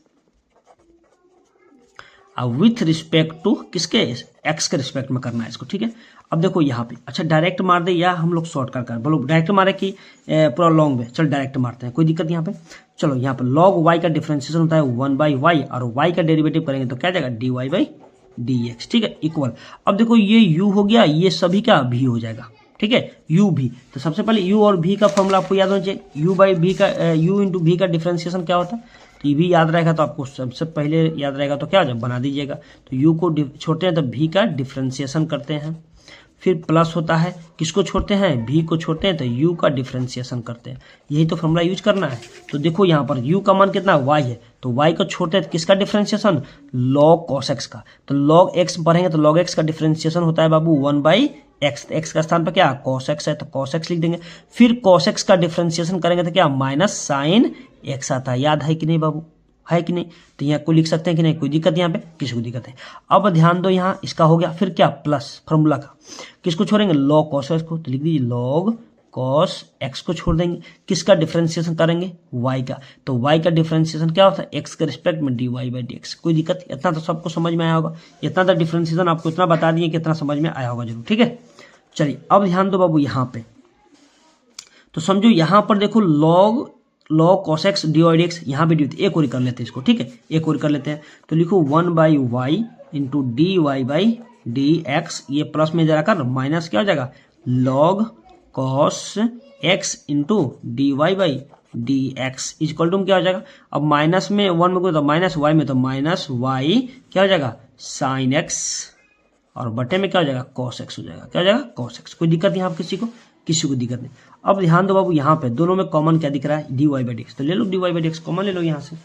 with respect to किसके, एक्स के रिस्पेक्ट में करना है इसको, ठीक है। अब देखो यहाँ पे अच्छा डायरेक्ट मार दे या हम लोग शॉर्टकट कर, बोलो डायरेक्ट मारे कि पूरा लॉन्ग में, चल डायरेक्ट मारते हैं, कोई दिक्कत यहाँ पे। चलो यहाँ पे log y का डिफरेंशिएशन होता है 1/y और y का डेरिवेटिव करेंगे तो क्या जाएगा dy/dx, ठीक है, इक्वल। अब देखो ये u हो गया, ये सभी का v हो जाएगा, ठीक है, u v। तो सबसे पहले u और v का फॉर्मूला आपको याद होना चाहिए, u/v का u इंटू v का डिफरेंशिएशन क्या होता है, तो ये भी याद रहेगा तो आपको सबसे पहले याद रहेगा तो क्या जब बना दीजिएगा। तो u को छोड़ते हैं तो v का डिफरेंशिएशन करते हैं, फिर प्लस होता है, किसको छोड़ते हैं v को छोड़ते हैं तो u का डिफरेंशिएशन करते हैं, यही तो फॉर्मूला यूज करना है। तो देखो यहाँ पर u का मान कितना y है, तो y को छोड़ते हैं तो किसका डिफरेंशिएशन log cos x का, तो log x पढ़ेंगे तो log x का डिफरेंशिएशन होता है बाबू 1/x, x का स्थान पर क्या cos x है तो cos x लिख देंगे, फिर cos x का डिफरेंशिएशन करेंगे तो क्या माइनस साइन x आता है, याद है कि नहीं बाबू, है कि नहीं। तो यहाँ को लिख सकते हैं कि नहीं, कोई दिक्कत यहाँ पे, किसी को दिक्कत है। अब ध्यान दो यहाँ इसका हो गया, फिर क्या प्लस फॉर्मूला का, किसको छोड़ेंगे log cos x को, तो लिख दीजिए log cos x को छोड़ देंगे, किसका डिफरेंशिएशन करेंगे y का, तो y का डिफरेंशिएशन क्या होता है x के रिस्पेक्ट में dy/dx, कोई दिक्कत। इतना तो सबको समझ में आया होगा, इतना तो डिफरेंशिएशन आपको इतना बता दिए कि इतना समझ में आया होगा जरूर, ठीक है। चलिए अब ध्यान दो बाबू यहाँ पे, तो समझो यहाँ पर देखो log cos x dy/dx, यहाँ भी डी, एक और कर लेते हैं इसको, ठीक है, एक और कर लेते हैं। तो लिखो 1/y इंटू dy/dx, ये प्लस में जरा कर माइनस क्या हो जाएगा log cos x into dy/dx equal to क्या हो जाएगा, अब माइनस में 1 में कोई तो माइनस y में तो माइनस y क्या हो जाएगा साइन x, और बटे में क्या हो जाएगा cos x हो जाएगा, क्या हो जाएगा cos x, कोई दिक्कत यहाँ किसी को दिक्कत नहीं। अब ध्यान दो बाबू यहाँ पे दोनों में कॉमन क्या दिख रहा है dy/dx, तो ले लो dy/dx कॉमन ले लो यहाँ से,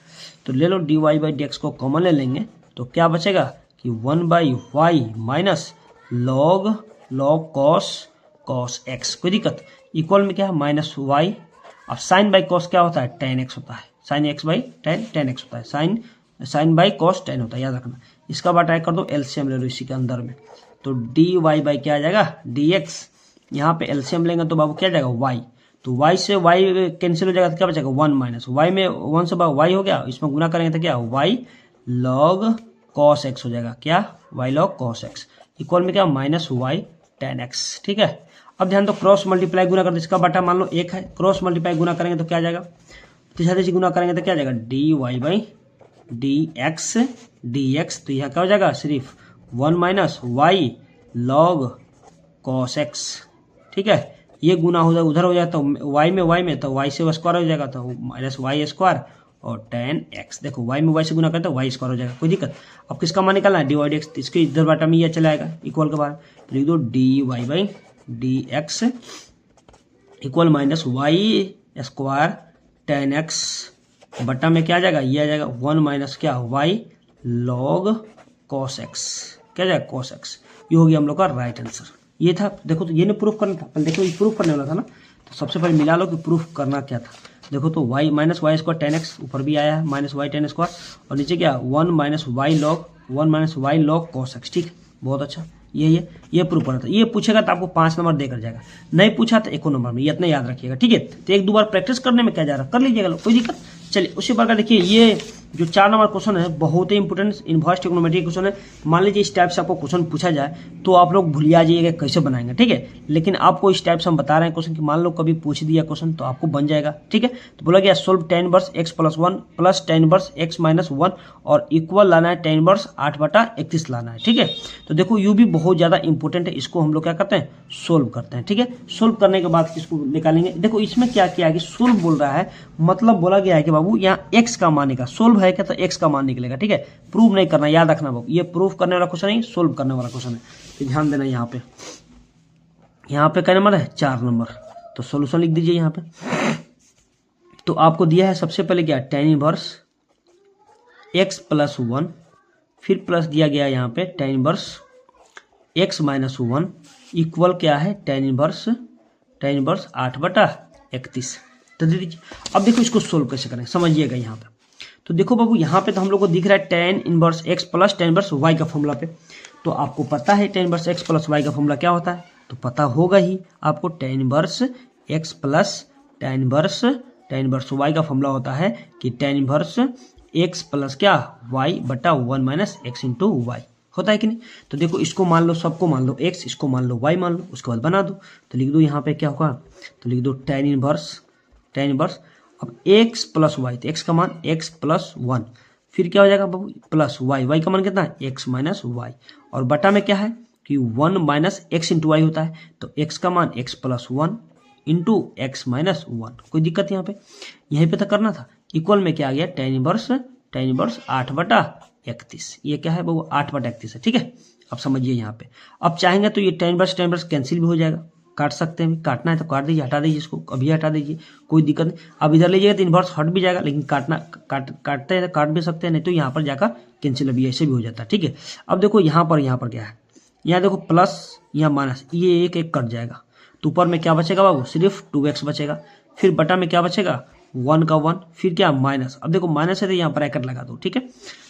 तो ले लो dy/dx को कॉमन ले लेंगे तो क्या बचेगा कि 1/y minus log cos x, कोई दिक्कत, इक्वल में क्या है माइनस y, और साइन बाई कॉस क्या होता है tan x होता है, sine x by tan x होता है, साइन बाई कॉस tan होता है, याद रखना। इसका बार ट्राई कर दो, एलसीएम ले लो इसी के अंदर में, तो dy क्या आ जाएगा dx, यहाँ पे एलसीएम लेंगे तो बाबू क्या जाएगा y, तो y से y कैंसिल हो जाएगा तो क्या बचेगा 1 माइनस y में 1 से y हो गया, इसमें गुना करेंगे तो क्या y log cos x हो जाएगा, क्या y log cos x equal में क्या माइनस y tan x, ठीक है। अब ध्यान दो क्रॉस मल्टीप्लाई गुना कर दो, इसका बटा मान लो 1 है, क्रॉस मल्टीप्लाई गुना करेंगे तो क्या जाएगा, तीसरा गुना करेंगे तो क्या जाएगा dy/dx, तो यह क्या हो जाएगा सिर्फ 1 minus y log cos x, ठीक है। ये गुना हो जाए उधर हो जाए तो y में तो y से स्क्वायर हो जाएगा तो माइनस y स्क्वायर और tan x, देखो y में y से गुना करते तो y स्क्वायर हो जाएगा, कोई दिक्कत। अब किसका मान निकालना है dy/dx, तो इसके इधर बाटा में ये चला आएगा इक्वल के बाद, तो लिख दो dy/dx equal minus y square tan x बटा में क्या आ जाएगा, ये आ जाएगा 1 माइनस क्या y log cos x, क्या जाएगा cos x, ये हो गया हम लोग का राइट आंसर। ये था, देखो तो ये नहीं प्रूफ करना था, पहले देखो ये प्रूफ करने वाला था ना, तो सबसे पहले मिला लो कि प्रूफ करना क्या था। देखो तो y minus y square tan x ऊपर भी आया है माइनस y tan स्क्वायर, और नीचे क्या 1 minus y log cos x, ठीक है, बहुत अच्छा। ये प्रूफ करना था, ये पूछेगा तो आपको 5 नंबर देकर जाएगा, नहीं पूछा तो 1 नंबर में, ये इतना याद रखिएगा, ठीक है। तो 1-2 बार प्रैक्टिस करने में क्या जा रहा है, कर लीजिएगा, कोई दिक्कत। चलिए उसी प्रकार देखिए ये जो 4 नंबर क्वेश्चन है बहुत ही इंपोर्टेंट इनवर्स ट्रिग्नोमेट्री क्वेश्चन है। मान लीजिए इस टाइप से आपको क्वेश्चन पूछा जाए तो आप लोग भूलिया जाइएगा कैसे बनाएंगे, ठीक है। लेकिन आपको इस टाइप से हम बता रहे हैं क्वेश्चन कि मान लो कभी पूछ दिया क्वेश्चन तो आपको बन जाएगा, ठीक है। तो बोला गया solve tan inverse x + 1 plus tan inverse x - 1 और इक्वल लाना है tan इनवर्स 8/31 लाना है, ठीक है। तो देखो यू भी बहुत ज्यादा इंपॉर्टेंट है, इसको हम लोग क्या करते हैं सोल्व करते हैं, ठीक है। सोल्व करने के बाद किसको निकालेंगे, देखो इसमें क्या किया कि सोल्व बोल रहा है, मतलब बोला गया है कि बाबू यहाँ x का मान निकाल, सोल्व है क्या तो x का मान निकलेगा, ठीक है। प्रूव नहीं करना, याद रखना बाबू, ये प्रूफ करने वाला क्वेश्चन नहीं सोल्व करने वाला क्वेश्चन है, तो ध्यान देना। यहाँ पे क्या नंबर है 4 नंबर, तो सॉल्यूशन लिख दीजिए यहाँ पे। तो आपको दिया है सबसे पहले क्या tan इनवर्स एक्स प्लस 1, फिर प्लस दिया गया यहाँ पे tan inverse x minus 1 equal क्या है tan इनवर्स 8/31। तो दे दीजिए। अब देखो इसको सोल्व कैसे करें, समझिएगा यहाँ पे। तो देखो बाबू यहाँ पे तो हम लोग को दिख रहा है tan inverse x plus tan inverse y का फॉर्मूला पे। तो आपको पता है tan inverse x plus y का फॉर्मूला क्या होता है, तो पता होगा ही आपको। tan inverse x plus tan inverse y का फॉर्मूला होता है कि tan इनवर्स एक्स प्लस क्या वाई बटा 1 माइनस एक्स इंटू वाई, होता है कि नहीं। तो देखो इसको मान लो, सबको मान लो एक्स, इसको मान लो वाई मान लो, उसके बाद बना दो। तो लिख दो यहाँ पे क्या होगा, तो लिख दो tan इनवर्स अब एक्स प्लस वाई, तो एक्स का मान एक्स प्लस 1, फिर क्या हो जाएगा बाबू प्लस वाई का मान कितना है एक्स माइनस वाई, और बटा में क्या है कि 1 माइनस एक्स इंटू वाई होता है। तो एक्स का मान x plus 1 into x minus 1, कोई दिक्कत यहाँ पे, यहीं पे तो करना था। इक्वल में क्या आ गया tan इनवर्स 8/31, ये क्या है बाबू 8/31 है, ठीक है। अब समझिए यहाँ पे, अब चाहेंगे तो ये tan इनवर्स कैंसिल भी हो जाएगा, काट सकते हैं, काटना है तो काट दीजिए, हटा दीजिए इसको, अभी हटा दीजिए, कोई दिक्कत नहीं। अब इधर लीजिएगा तो इनवर्स हट भी जाएगा, लेकिन काटते हैं तो काट भी सकते हैं, नहीं तो यहाँ पर जाकर कैंसिल अभी ऐसे भी हो जाता है, ठीक है। अब देखो यहाँ पर क्या है, यहाँ देखो प्लस यहाँ माइनस, ये एक एक कट जाएगा, तो ऊपर में क्या बचेगा बाबू सिर्फ 2x बचेगा, फिर बटा में क्या बचेगा 1 का 1, फिर क्या माइनस। अब देखो माइनस है तो यहाँ ब्रैकेट लगा दो, ठीक है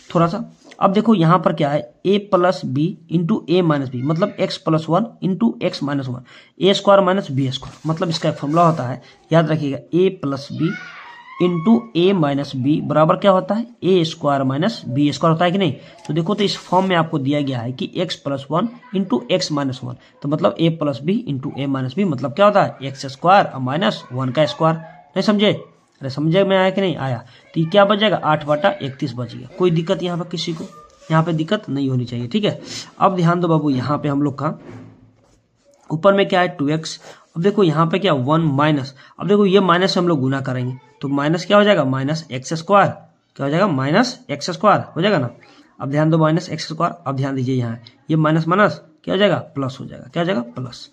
थोड़ा सा। अब देखो यहाँ पर क्या है a plus b into a minus b, मतलब x plus 1 into x minus 1, a square minus b square, मतलब इसका एक फॉर्मूला होता है, याद रखिएगा a plus b into a minus b बराबर क्या होता है a square minus b square, होता है कि नहीं। तो देखो तो इस फॉर्म में आपको दिया गया है कि x plus 1 into x minus 1, तो मतलब a plus b into a minus b, मतलब क्या होता है एक्स स्क्वायर माइनस 1 का स्क्वायर। नहीं समझे, अरे समझे में आया कि नहीं आया। तो ये क्या बच जाएगा 8/31 बच गया, कोई दिक्कत यहाँ पर किसी को, यहाँ पे दिक्कत नहीं होनी चाहिए, ठीक है। अब ध्यान दो बाबू, यहाँ पे हम लोग का ऊपर में क्या है 2x, अब देखो यहाँ पे क्या 1 माइनस, अब देखो ये माइनस से हम लोग गुना करेंगे तो माइनस क्या हो जाएगा माइनस एक्स स्क्वायर, क्या हो जाएगा माइनस एक्स स्क्वायर हो जाएगा ना। अब ध्यान दो माइनस एक्स स्क्वायर, अब ध्यान दीजिए यहाँ ये माइनस माइनस क्या हो जाएगा प्लस हो जाएगा, क्या हो जाएगा प्लस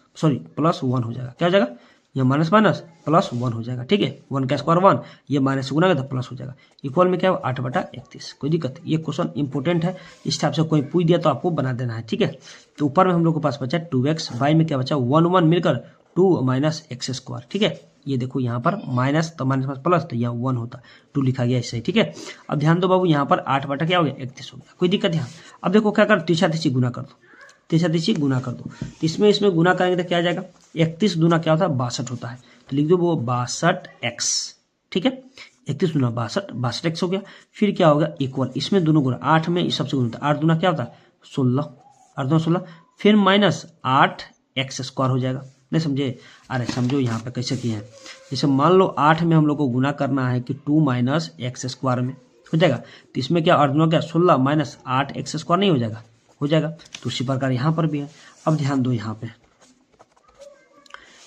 प्लस 1 हो जाएगा, क्या हो जाएगा ये माइनस माइनस प्लस 1 हो जाएगा, ठीक है। 1 का स्क्वायर 1, ये माइनस गुना का तो प्लस हो जाएगा, इक्वल में क्या हो 8/31, कोई दिक्कत। ये क्वेश्चन इंपॉर्टेंट है, इस टाइप से कोई पूछ दिया तो आपको बना देना है, ठीक है। तो ऊपर में हम लोग के पास बचा 2x, वाई में क्या बचा 1 मिलकर 2 माइनस एक्स स्क्वायर, ठीक है। ये देखो यहाँ पर माइनस तो माइनस प्लस, तो यहाँ 1 होता 2 लिखा गया इससे, ठीक है। अब ध्यान दो बाबू यहाँ पर 8 क्या हो गया 31 हो गया, कोई दिक्कत यहाँ। अब देखो क्या कर तीसरा गुना कर दो, तीसरा गुना कर दो, तो इसमें गुना करेंगे तो क्या आ जाएगा 31 दूना क्या होता है 62 होता है, तो लिख दो वो 62x, ठीक है। 31 दूना 62x हो गया, फिर क्या होगा इक्वल, इसमें दोनों गुना 8 में इस सबसे गुना 8 दूना क्या होता है 16, 8 दूना 16, फिर माइनस 8x स्क्वायर हो जाएगा। नहीं समझे, अरे समझो यहाँ पे कैसे किए हैं, जैसे मान लो 8 में हम लोग को गुना करना है कि 2 माइनस एक्स स्क्वायर में हो जाएगा, तो इसमें क्या 8 दूना क्या 16 माइनस 8x स्क्वायर नहीं हो जाएगा, हो जाएगा। तो उसी प्रकार यहाँ पर भी है। अब ध्यान दो यहाँ पे,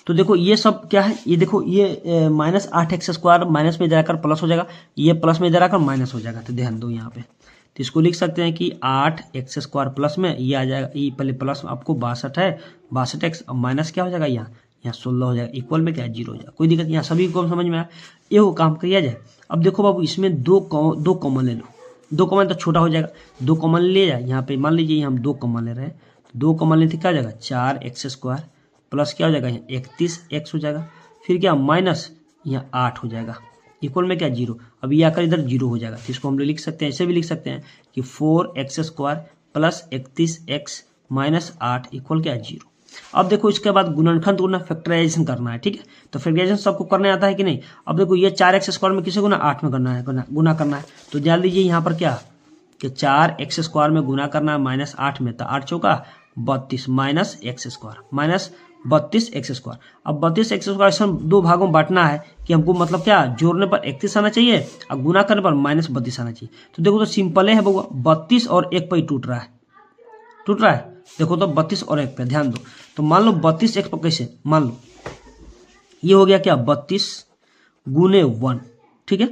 तो देखो ये सब क्या है, ये देखो ये माइनस 8x स्क्वायर माइनस में जाकर प्लस हो जाएगा, ये प्लस में जाकर माइनस हो जाएगा, तो ध्यान दो यहाँ पे। तो इसको लिख सकते हैं कि 8x स्क्वायर प्लस में ये आ जाएगा, ये पहले प्लस आपको 62 है 62x, अब माइनस क्या हो जाएगा यहाँ 16 हो जाएगा, इक्वल में क्या है 0 हो जाएगा, कोई दिक्कत। यहाँ सभी को समझ में आया, ये वो काम किया जाए। अब देखो बाबू इसमें दो कॉमन ले लो, 2 कॉमन तो छोटा हो जाएगा, 2 कॉमन ले जाए, यहाँ पे मान लीजिए हम 2 कॉमन ले रहे हैं, 2 कॉमन लेते क्या हो जाएगा 4x स्क्वायर प्लस क्या हो जाएगा यहाँ 31x हो जाएगा, फिर क्या माइनस यहाँ 8 हो जाएगा, इक्वल में क्या 0, अब ये आकर इधर 0 हो जाएगा। तो इसको हम लोग लिख सकते हैं, ऐसे भी लिख सकते हैं कि 4x square plus 31x minus 8 equal क्या 0। अब देखो इसके बाद गुणनखंड गुना फैक्टराइजेशन करना है, ठीक है। तो फैक्टराइजेशन सबको करने आता है कि नहीं। अब देखो ये 4x स्क्वायर में किसे गुना 8 में करना है, गुना करना है, तो जान लीजिए यहाँ पर क्या कि 4x स्क्वायर में गुना करना है माइनस 8 में, तो 8 चौका 32 minus x square minus 32x square. अब 32x स्क्वायर ऐसा 2 भागों में बांटना है कि हमको मतलब क्या जोड़ने पर 31 आना चाहिए और गुना करने पर माइनस 32 आना चाहिए। तो देखो तो सिंपल है बउआ, 32 और 1 पर टूट रहा है, देखो तो 32 और 1 पे ध्यान दो। तो मान लो 32 1 पर कैसे, मान लो ये हो गया क्या 32 गुने 1, ठीक है।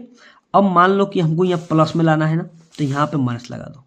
अब मान लो कि हमको यहाँ प्लस में लाना है ना, तो यहाँ पे माइनस लगा दो,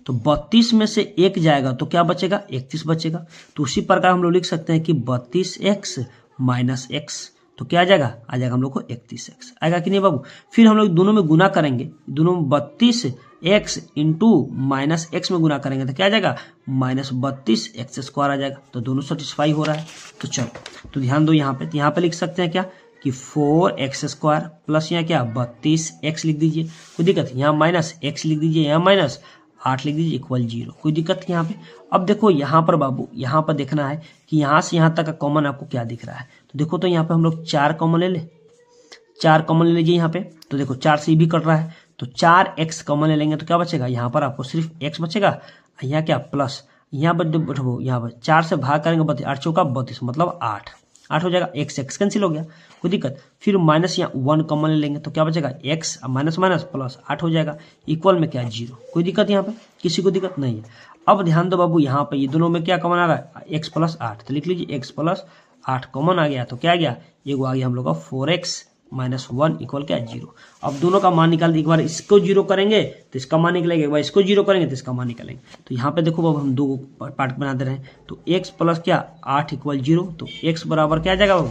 तो 32 में से 1 जाएगा तो क्या बचेगा 31 बचेगा। तो उसी प्रकार हम लोग लिख सकते हैं कि 32x माइनस एक्स, तो क्या आ जाएगा हम लोग को 31x आएगा कि नहीं बाबू। फिर हम लोग दोनों में गुना करेंगे, दोनों में 32x इंटू माइनस एक्स में गुना करेंगे तो क्या आ जाएगा -32x² आ जाएगा। तो दोनों सेटिस्फाई हो रहा है। तो चलो तो ध्यान दो यहाँ पे, तो यहाँ पे लिख सकते हैं क्या कि 4x² प्लस यहाँ क्या 32x लिख दीजिए, कोई दिक्कत, यहाँ -x लिख दीजिए, यहाँ -8 लिख दीजिए इक्वल 0, कोई दिक्कत नहीं यहाँ पे। अब देखो यहाँ पर बाबू, यहाँ पर देखना है कि यहाँ से यहाँ तक का कॉमन आपको क्या दिख रहा है। तो देखो तो यहाँ पे हम लोग 4 कॉमन ले ले, 4 कॉमन ले लीजिए यहाँ पे। तो देखो 4 से भी कट रहा है, तो 4x कॉमन ले लेंगे तो क्या बचेगा, यहाँ पर आपको सिर्फ x बचेगा, यहाँ क्या प्लस, यहाँ पर बैठो, यहाँ पर 4 से भाग करेंगे 32, 8 चौका 32 मतलब 8 हो जाएगा, x कैंसिल हो गया, कोई दिक्कत। फिर माइनस यहाँ 1 कॉमन ले लेंगे तो क्या बचेगा x माइनस माइनस प्लस 8 हो जाएगा, इक्वल में क्या 0, कोई दिक्कत यहाँ पे, किसी को दिक्कत नहीं है। अब ध्यान दो बाबू, यहाँ पे ये दोनों में क्या कॉमन आ रहा है x + 8, तो लिख लीजिए x + 8 कॉमन आ गया, तो क्या आ गया, ये आ गया हम लोग का 4x - 1 इक्वल क्या 0। अब दोनों का मान निकाल, एक बार इसको 0 करेंगे तो इसका मान निकलेगा, एक बार इसको 0 करेंगे तो इसका मान निकालेंगे। तो यहाँ पे देखो बाबू हम दो पार्ट बना दे रहे हैं, तो x + क्या 8 इक्वल 0, तो x बराबर क्या आ जाएगा बाबू,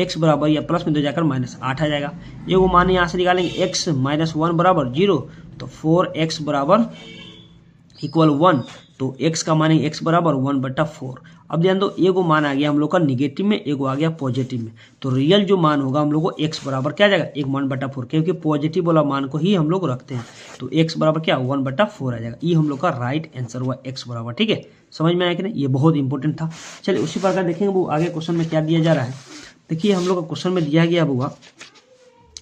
x बराबर या प्लस में 2 जाकर -8 आ जाएगा। ये वो मान यहाँ से निकालेंगे x - 1 बराबर 0, तो 4x बराबर इक्वल 1, तो x का मान है x बराबर 1/4। अब ध्यान दो, एगो मान आ गया हम लोग का निगेटिव में, एगो आ गया पॉजिटिव में, तो रियल जो मान होगा हम लोग को x बराबर क्या आ जाएगा 1/4, क्योंकि पॉजिटिव वाला मान को ही हम लोग रखते हैं। तो x बराबर क्या 1/4 आ जाएगा, ये हम लोग का राइट आंसर हुआ x बराबर। ठीक है, समझ में आया कि नहीं, ये बहुत इंपॉर्टेंट था। चलिए उसी प्रकार देखेंगे वो आगे क्वेश्चन में क्या दिया जा रहा है। देखिए हम लोग का क्वेश्चन में दिया गया हुआ,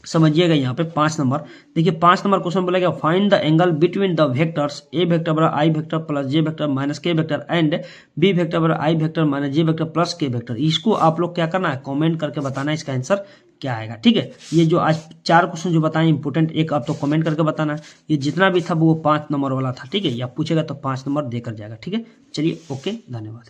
समझिएगा यहाँ पे 5 नंबर, देखिए 5 नंबर क्वेश्चन बोला गया find the angle between the vectors A vector बराबर आई वेक्टर प्लस जे वेक्टर माइनस के वेक्टर एंड बी वेक्टर बराबर आई वेक्टर माइनस जे वेक्टर प्लस के वेक्टर। इसको आप लोग क्या करना है, कमेंट करके बताना है इसका आंसर क्या आएगा। ठीक है, ये जो आज 4 क्वेश्चन जो बताए इंपोर्टेंट, एक आप तो कमेंट करके बताना है, ये जितना भी था वो 5 नंबर वाला था। ठीक है, या पूछेगा तो 5 नंबर देकर जाएगा। ठीक है, चलिए ओके, धन्यवाद।